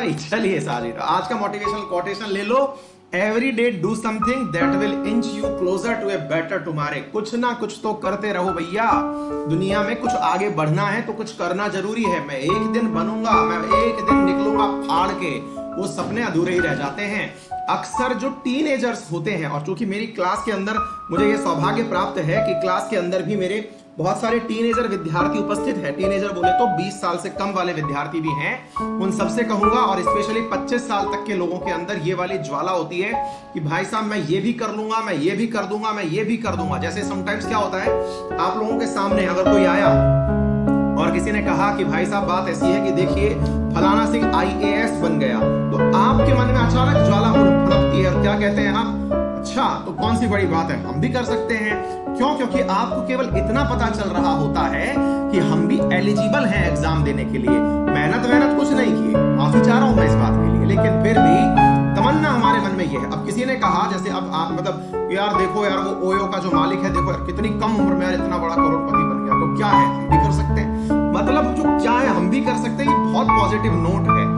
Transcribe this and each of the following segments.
चलिए साजिद, आज का मोटिवेशनल कोटेशन ले लो। Every day do something that will inch you closer to a better tomorrow. कुछ ना कुछ तो करते रहो भैया। दुनिया में कुछ आगे बढ़ना है तो कुछ करना जरूरी है। मैं एक दिन बनूंगा, मैं एक दिन निकलूंगा फाड़ के, वो सपने अधूरे ही रह जाते हैं। अक्सर जो टीनेजर्स होते हैं, और चूंकि मेरी क्लास के अंदर मुझे ये सौभाग्य प्राप्त है कि क्लास के अंदर भी मेरे बहुत सारे टीनेजर विद्यार्थी उपस्थित है। टीनेजर बोले तो 20 साल से कम वाले विद्यार्थी भी हैं। उन सबसे कहूंगा, और स्पेशली 25 साल तक के लोगों के अंदर ये वाली ज्वाला होती है कि भाई साहब मैं ये भी कर लूंगा, मैं ये भी कर दूंगा, मैं ये भी कर दूंगा। जैसे समटाइम्स क्या होता है, आप लोगों के सामने अगर कोई आया और किसी ने कहा कि भाई साहब बात ऐसी है कि देखिए फलाना सिंह IAS बन गया, तो आपके मन में अचानक ज्वाला फड़कती है और क्या कहते हैं आप, अच्छा तो कौन सी बड़ी बात है, हम भी कर सकते हैं। क्यों? क्योंकि आपको केवल इतना पता चल रहा होता है कि हम भी एलिजिबल हैं एग्जाम देने के लिए। मेहनत कुछ नहीं की, माफी चाह रहा हूं मैं इस बात के लिए, लेकिन फिर भी तमन्ना हमारे मन में ये है। अब किसी ने कहा जैसे अब आप मतलब यार देखो यार वो ओयो का जो मालिक है, देखो यार कितनी कम उम्र में यार इतना बड़ा करोड़पति बन गया, तो क्या है हम भी कर सकते हैं। मतलब जो क्या है हम भी कर सकते हैं, ये बहुत पॉजिटिव नोट है।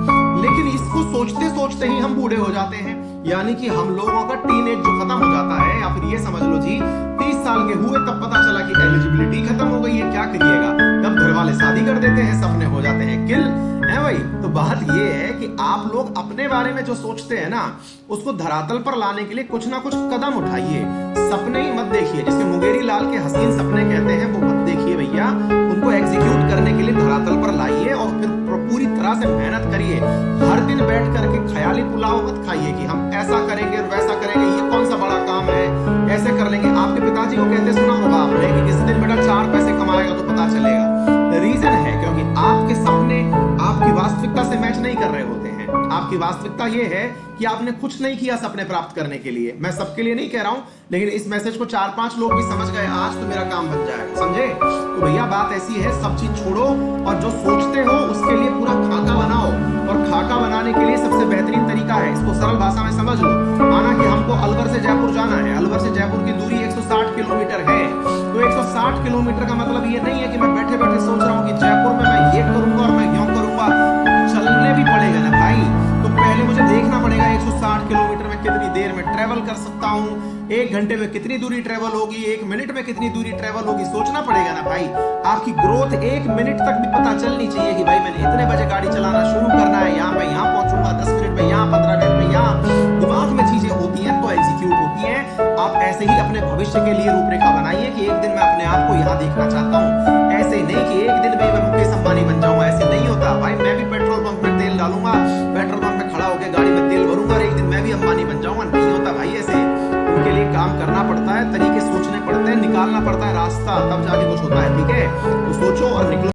लेकिन इसको सोचते सोचते ही हम बूढ़े हो जाते हैं। यानी कि हम लोगों का टीनेज जो खत्म हो जाता है, या फिर ये समझ लो जी 30 साल के हुए तब पता चला कि एलिजिबिलिटी खत्म हो गई है, क्या करिएगा। तब घर वाले शादी कर देते हैं, सपने हो जाते हैं किल है भाई। तो बात ये है कि आप लोग अपने बारे में जो सोचते हैं ना, उसको धरातल पर लाने के लिए कुछ ना कुछ कदम उठाइए। सपने ही मत देखिए, जिसे मुंगेरी लाल के हसीन सपने कहते हैं, वो मत देखिए भैया। उनको एग्जीक्यूट करने के लिए धरातल पर लाइए और फिर पूरी तरह से मेहनत करिए। हर दिन बैठ करके ख्याली पुलाव मत खाइए कि हम ऐसा करेंगे वैसा करेंगे, ये कौन सा बड़ा काम है, ऐसे कर लेंगे। आपके पिताजी को कहते सुना होगा आपने कि किसी दिन बेटा 4 पैसे कमाएगा तो पता चलेगा। रीजन है क्योंकि आपके सपने आपकी वास्तविकता से मैच नहीं कर रहे होते हैं। आपकी वास्तविकता ये है कि आपने कुछ नहीं किया सपने प्राप्त करने के लिए। मैं सबके लिए नहीं कह रहा हूं, लेकिन इस मैसेज को 4-5 लोग भी समझ गए, आज तो मेरा काम बन जाएगा, समझे। तो भैया बात ऐसी है, सब चीज छोड़ो और जो सोचते हो उसके लिए पूरा खाका बनाओ। और खाका बनाने के लिए सबसे बेहतरीन तरीका है, इसको सरल भाषा में समझ लो। माना कि हमको अलवर से जयपुर जाना है, अलवर से जयपुर की दूरी 160 किलोमीटर है। तो 160 किलोमीटर का मतलब ये नहीं है कि मैं बैठे बैठे सोच रहा हूँ कि जयपुर में मैं ये करूंगा और मैं यूं करूंगा। चलने भी पड़ेगा ना भाई। तो पहले मुझे देखना पड़ेगा 160 किलोमीटर में कितनी देर में ट्रेवल कर सकता हूँ, 1 घंटे में कितनी दूरी ट्रेवल होगी, 1 मिनट में कितनी दूरी ट्रेवल होगी, सोचना पड़ेगा ना भाई। आपकी ग्रोथ 1 मिनट तक भी पता चलनी चाहिए कि भाई मैंने इतने बजे गाड़ी चलाना शुरू करना है, यहाँ मैं यहाँ पहुंचूंगा 10 मिनट में, यहाँ 15 मिनट में, यहाँ दिमाग में चीजें होती हैं तो एग्जीक्यूट होती हैं। आप ऐसे ही अपने भविष्य के लिए रूपरेखा बनाइए कि एक दिन मैं अपने आप को यहाँ देखना चाहता हूँ। ऐसे ही नहीं कि एक दिन में मैं मुकेश अंबानी बन जाऊंगा, ऐसे नहीं होता भाई। मैं भी पेट्रोल पंप में तेल डालूंगा, पेट्रोल पंप में खड़ा होकर गाड़ी में तेल भरूंगा और एक दिन मैं भी अंबानी बन जाऊंगा, नहीं होता भाई ऐसे। उनके लिए काम करना पड़ता है, तरीके सोचने पड़ते हैं, निकालना पड़ता है रास्ता, तब जाके कुछ होता है, ठीक है। तो सोचो और निकलो।